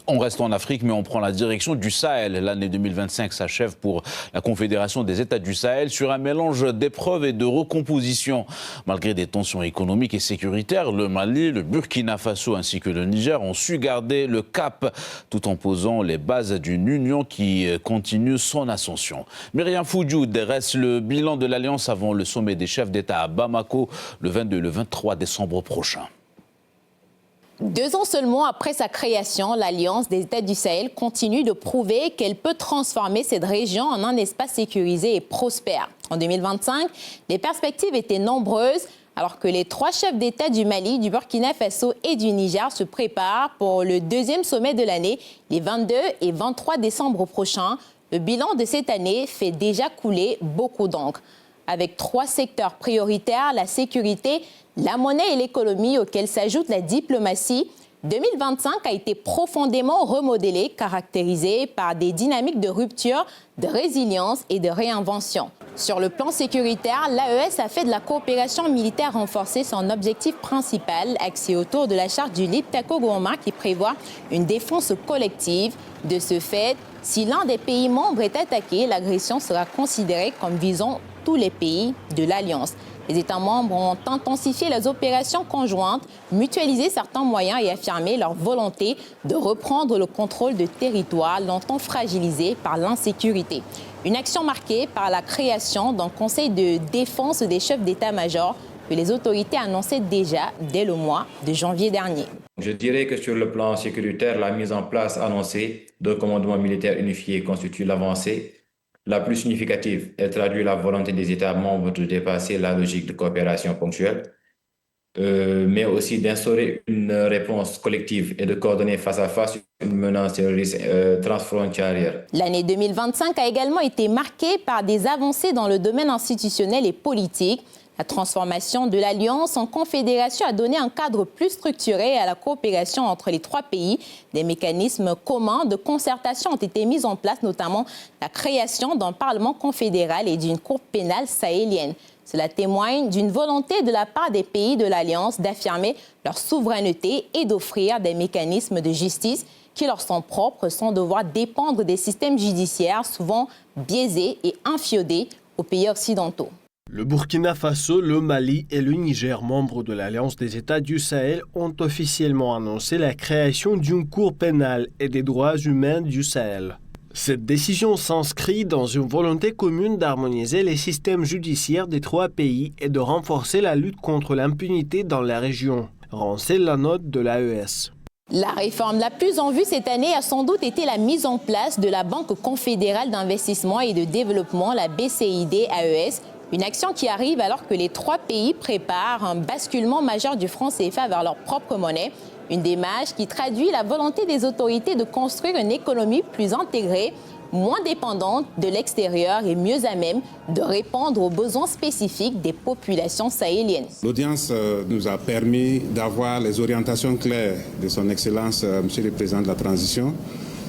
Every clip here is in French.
On reste en Afrique, mais on prend la direction du Sahel. L'année 2025 s'achève pour la Confédération des États du Sahel sur un mélange d'épreuves et de recomposition. Malgré des tensions économiques et sécuritaires, le Mali, le Burkina Faso ainsi que le Niger ont su garder le cap tout en posant les bases d'une union qui continue son ascension. Myriam Foudiou dresse le bilan de l'Alliance avant le sommet des chefs d'État à Bamako le 22 et le 23 décembre prochain. 2 ans seulement après sa création, l'Alliance des États du Sahel continue de prouver qu'elle peut transformer cette région en un espace sécurisé et prospère. En 2025, les perspectives étaient nombreuses alors que les 3 chefs d'État du Mali, du Burkina Faso et du Niger se préparent pour le 2e sommet de l'année, les 22 et 23 décembre prochains. Le bilan de cette année fait déjà couler beaucoup d'encre. Avec 3 secteurs prioritaires, la sécurité, la monnaie et l'économie, auxquels s'ajoute la diplomatie, 2025 a été profondément remodelé, caractérisé par des dynamiques de rupture, de résilience et de réinvention. Sur le plan sécuritaire, l'AES a fait de la coopération militaire renforcée son objectif principal, axé autour de la charte du Liptako-Gourma qui prévoit une défense collective. De ce fait, si l'un des pays membres est attaqué, l'agression sera considérée comme visant tous les pays de l'Alliance. Les États membres ont intensifié les opérations conjointes, mutualisé certains moyens et affirmé leur volonté de reprendre le contrôle de territoires longtemps fragilisés par l'insécurité. Une action marquée par la création d'un conseil de défense des chefs d'état-major que les autorités annonçaient déjà dès le mois de janvier dernier. Je dirais que sur le plan sécuritaire, la mise en place annoncée d'un commandement militaire unifié constitue l'avancée la plus significative. Elle traduit la volonté des États membres de dépasser la logique de coopération ponctuelle, mais aussi d'instaurer une réponse collective et de coordonner face à face une menace terroriste transfrontalière. L'année 2025 a également été marquée par des avancées dans le domaine institutionnel et politique. La transformation de l'Alliance en confédération a donné un cadre plus structuré à la coopération entre les 3 pays. Des mécanismes communs de concertation ont été mis en place, notamment la création d'un Parlement confédéral et d'une Cour pénale sahélienne. Cela témoigne d'une volonté de la part des pays de l'Alliance d'affirmer leur souveraineté et d'offrir des mécanismes de justice qui leur sont propres sans devoir dépendre des systèmes judiciaires souvent biaisés et infiodés aux pays occidentaux. Le Burkina Faso, le Mali et le Niger, membres de l'Alliance des États du Sahel, ont officiellement annoncé la création d'une Cour pénale et des droits humains du Sahel. Cette décision s'inscrit dans une volonté commune d'harmoniser les systèmes judiciaires des 3 pays et de renforcer la lutte contre l'impunité dans la région, renseigne la note de l'AES. La réforme la plus en vue cette année a sans doute été la mise en place de la Banque confédérale d'investissement et de développement, la BCID-AES, une action qui arrive alors que les 3 pays préparent un basculement majeur du franc CFA vers leur propre monnaie. Une démarche qui traduit la volonté des autorités de construire une économie plus intégrée, moins dépendante de l'extérieur et mieux à même de répondre aux besoins spécifiques des populations sahéliennes. L'audience nous a permis d'avoir les orientations claires de son Excellence, Monsieur le Président de la Transition,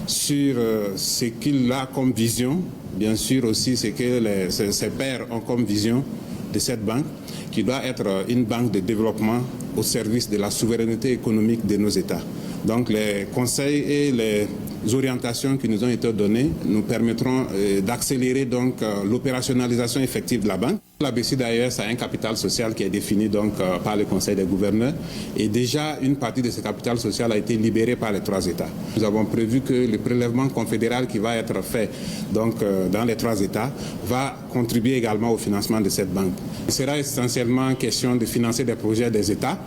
sur ce qu'il a comme vision, bien sûr aussi ce que ses pairs ont comme vision de cette banque, qui doit être une banque de développement au service de la souveraineté économique de nos États. Donc les conseils et les orientations qui nous ont été données nous permettront d'accélérer donc l'opérationnalisation effective de la banque. La BCID-AES a un capital social qui est défini donc par le Conseil des gouverneurs et déjà une partie de ce capital social a été libérée par les 3 États. Nous avons prévu que le prélèvement confédéral qui va être fait donc dans les 3 États va contribuer également au financement de cette banque. Il sera essentiellement question de financer des projets des États,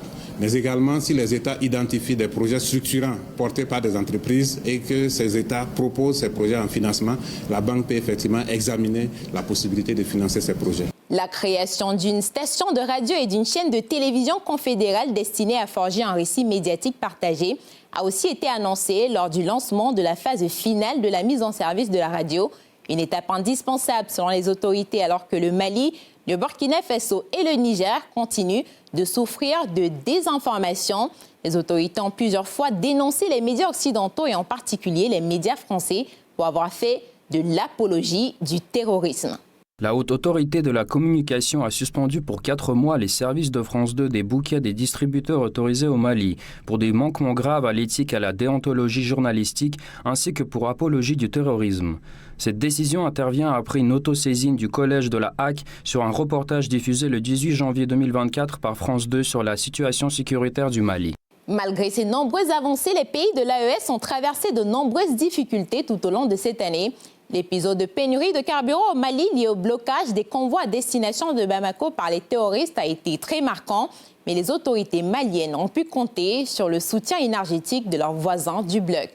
mais également si les États identifient des projets structurants portés par des entreprises et que ces États proposent ces projets en financement, la banque peut effectivement examiner la possibilité de financer ces projets. La création d'une station de radio et d'une chaîne de télévision confédérale destinée à forger un récit médiatique partagé a aussi été annoncée lors du lancement de la phase finale de la mise en service de la radio. Une étape indispensable selon les autorités alors que le Mali, le Burkina Faso et le Niger continuent de souffrir de désinformation. Les autorités ont plusieurs fois dénoncé les médias occidentaux et en particulier les médias français pour avoir fait de l'apologie du terrorisme. La Haute Autorité de la Communication a suspendu pour 4 mois les services de France 2 des bouquets des distributeurs autorisés au Mali pour des manquements graves à l'éthique et à la déontologie journalistique ainsi que pour apologie du terrorisme. Cette décision intervient après une autosaisine du Collège de la HAC sur un reportage diffusé le 18 janvier 2024 par France 2 sur la situation sécuritaire du Mali. Malgré ces nombreuses avancées, les pays de l'AES ont traversé de nombreuses difficultés tout au long de cette année. L'épisode de pénurie de carburant au Mali lié au blocage des convois à destination de Bamako par les terroristes a été très marquant, mais les autorités maliennes ont pu compter sur le soutien énergétique de leurs voisins du bloc.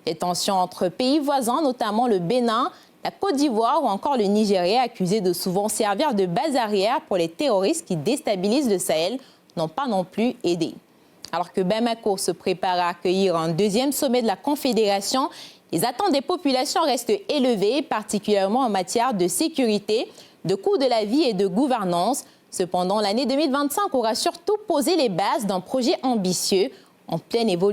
Les tensions entre pays voisins, notamment le Bénin, la Côte d'Ivoire ou encore le Nigeria, accusés de souvent servir de base arrière pour les terroristes qui déstabilisent le Sahel, n'ont pas non plus aidé. Alors que Bamako se prépare à accueillir un deuxième sommet de la Confédération, les attentes des populations restent élevées, particulièrement en matière de sécurité, de coût de la vie et de gouvernance. Cependant, l'année 2025 aura surtout posé les bases d'un projet ambitieux en pleine évolution.